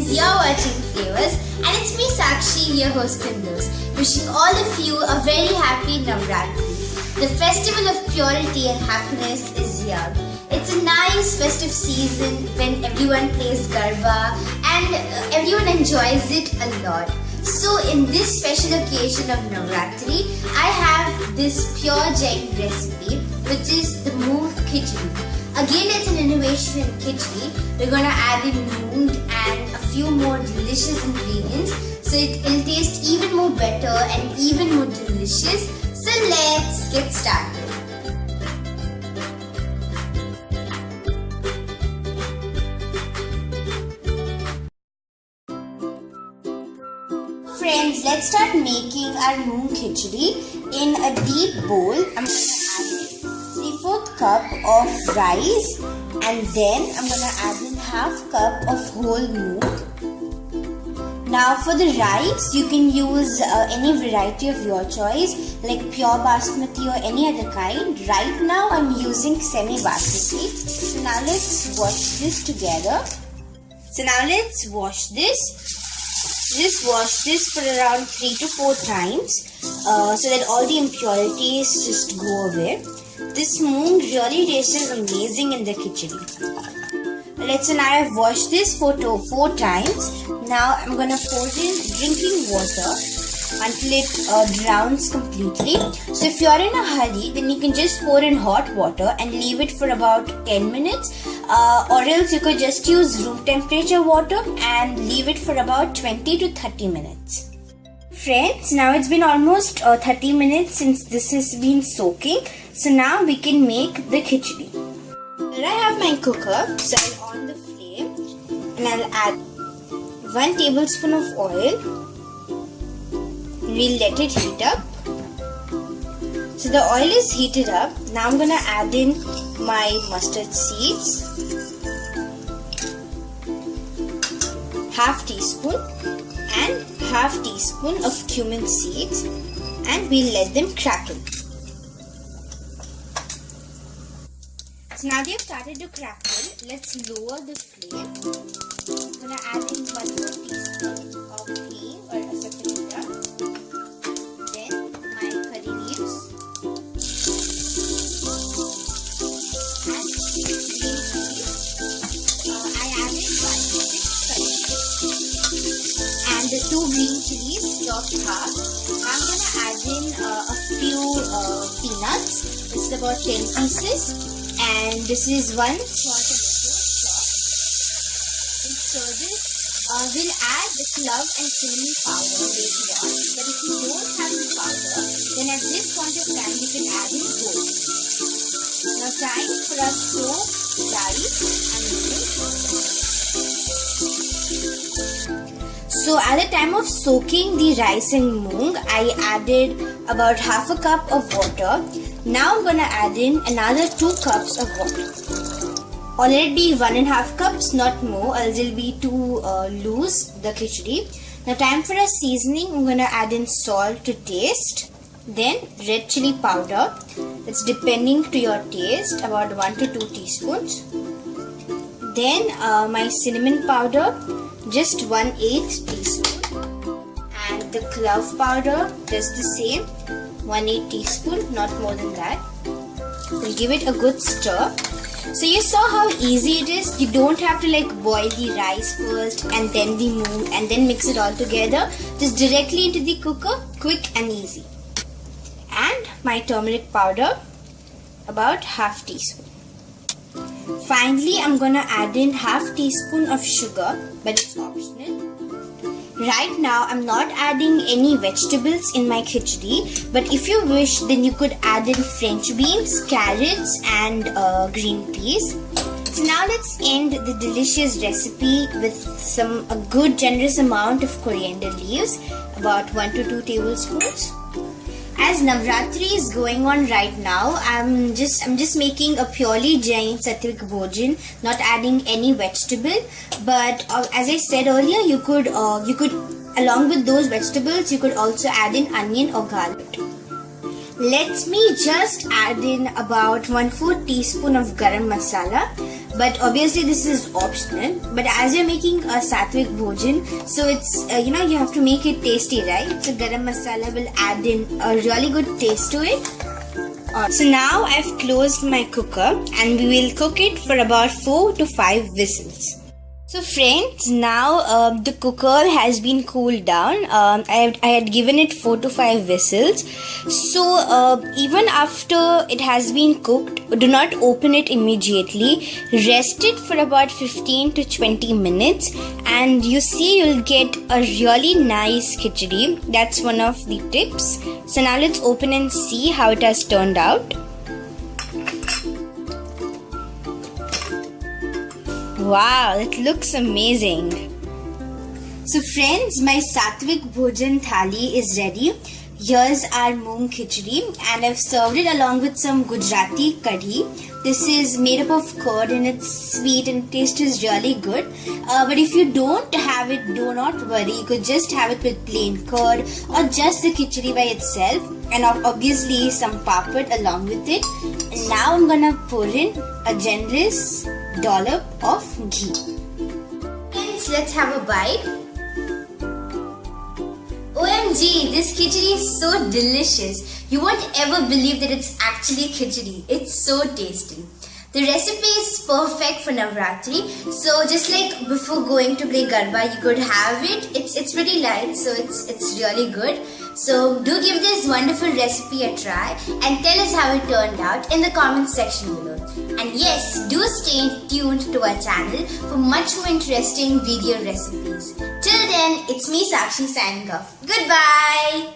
friends, you're watching Flavors and it's me Sakshi, your host in news, wishing all of you a very happy Navratri. The festival of purity and happiness is here. It's a nice festive season when everyone plays Garba and everyone enjoys it a lot. So in this special occasion of Navratri, I have this pure Jain recipe which is the moong khichdi. Again, it's an innovation in khichdi. We're gonna add in moong and a few more delicious ingredients so it'll taste even more better and even more delicious. So let's get started. Friends, let's start making our moong khichdi. In a deep bowl, I'm going to add 3/4 cup of rice and then I'm going to add in 1/2 cup of whole moong. Now for the rice, you can use any variety of your choice like pure basmati or any other kind. Right now I'm using semi basmati. So now let's wash this together. So now let's wash this. Just wash this for around 3 to 4 times so that all the impurities just go away. This moong really tastes amazing in the khichdi. Let's say now I've washed this for 4 times. Now I'm gonna pour in drinking water until it drowns completely. So if you're in a hurry, then you can just pour in hot water and leave it for about 10 minutes. Or else you could just use room temperature water and leave it for about 20 to 30 minutes. Friends, now it's been almost 30 minutes since this has been soaking. So now we can make the khichdi. Here I have my cooker, so I'll on the flame and I'll add 1 tablespoon of oil. We'll let it heat up. So the oil is heated up. Now I'm gonna add in my mustard seeds, 1/2 teaspoon and 1/2 teaspoon of cumin seeds, and we'll let them crackle. So now they've started to crackle. Let's lower the flame. I'm gonna add in 1/4 teaspoon of ghee or saffron, then my curry leaves and green chilies. I added 1 to 6 curry leaves and the 2 green chilies chopped half. I'm gonna add in a few peanuts. This is about 10 pieces. And this is 1 small tomato chopped. So this we'll add the clove and cinnamon powder later on. But if you don't have the powder, then at this point of time you can add in gold. Now time for us to soak rice and moong. So at the time of soaking the rice and moong, I added about 1/2 cup of water. Now I'm gonna add in another 2 cups of water. Or let it be 1.5 cups, not more, else it'll be too loose, the khichdi. Now time for a seasoning. I'm gonna add in salt to taste. Then red chili powder. It's depending to your taste, about 1 to 2 teaspoons. Then my cinnamon powder, just 1/8 teaspoon. And the clove powder, just the same. 1/8 teaspoon, not more than that. We'll give it a good stir. So you saw how easy it is. You don't have to like boil the rice first and then the moong and then mix it all together. Just directly into the cooker, quick and easy. And my turmeric powder, about 1/2 teaspoon. Finally, I'm gonna add in 1/2 teaspoon of sugar, but it's optional. Right now, I'm not adding any vegetables in my khichdi, but if you wish, then you could add in French beans, carrots and green peas. So now let's end the delicious recipe with a good generous amount of coriander leaves, about 1 to 2 tablespoons. As Navratri is going on right now, I'm just making a purely Jain Sattvic Bhojan, not adding any vegetable. But as I said earlier, you could along with those vegetables, you could also add in onion or garlic. let me just add in about 1/4 teaspoon of garam masala. But obviously this is optional. But as you're making a Sattvic Bhojan, so it's you have to make it tasty, right? So garam masala will add in a really good taste to it. So now I've closed my cooker and we will cook it for about 4 to 5 whistles. So friends, now the cooker has been cooled down. I had given it 4 to 5 whistles. So even after it has been cooked, do not open it immediately. Rest it for about 15 to 20 minutes and you see you'll get a really nice khichdi. That's one of the tips. So now let's open and see how it has turned out. Wow, it looks amazing. So friends, my Sattvic Bhojan thali is ready. Here's our moong khichdi and I've served it along with some Gujarati kadhi. This is made up of curd and it's sweet and taste is really good. But if you don't have it, do not worry. You could just have it with plain curd or just the khichdi by itself. And obviously some papad along with it. And now I'm gonna pour in a generous dollop of ghee. Friends, let's have a bite. OMG, this khichdi is so delicious. You won't ever believe that it's actually khichdi. It's so tasty. The recipe is perfect for Navratri. So just like before going to play Garba, you could have it. It's pretty light, so it's really good. So do give this wonderful recipe a try and tell us how it turned out in the comment section below. And yes, do stay tuned to our channel for much more interesting video recipes. Till then, it's me Sakshi signing off. Goodbye!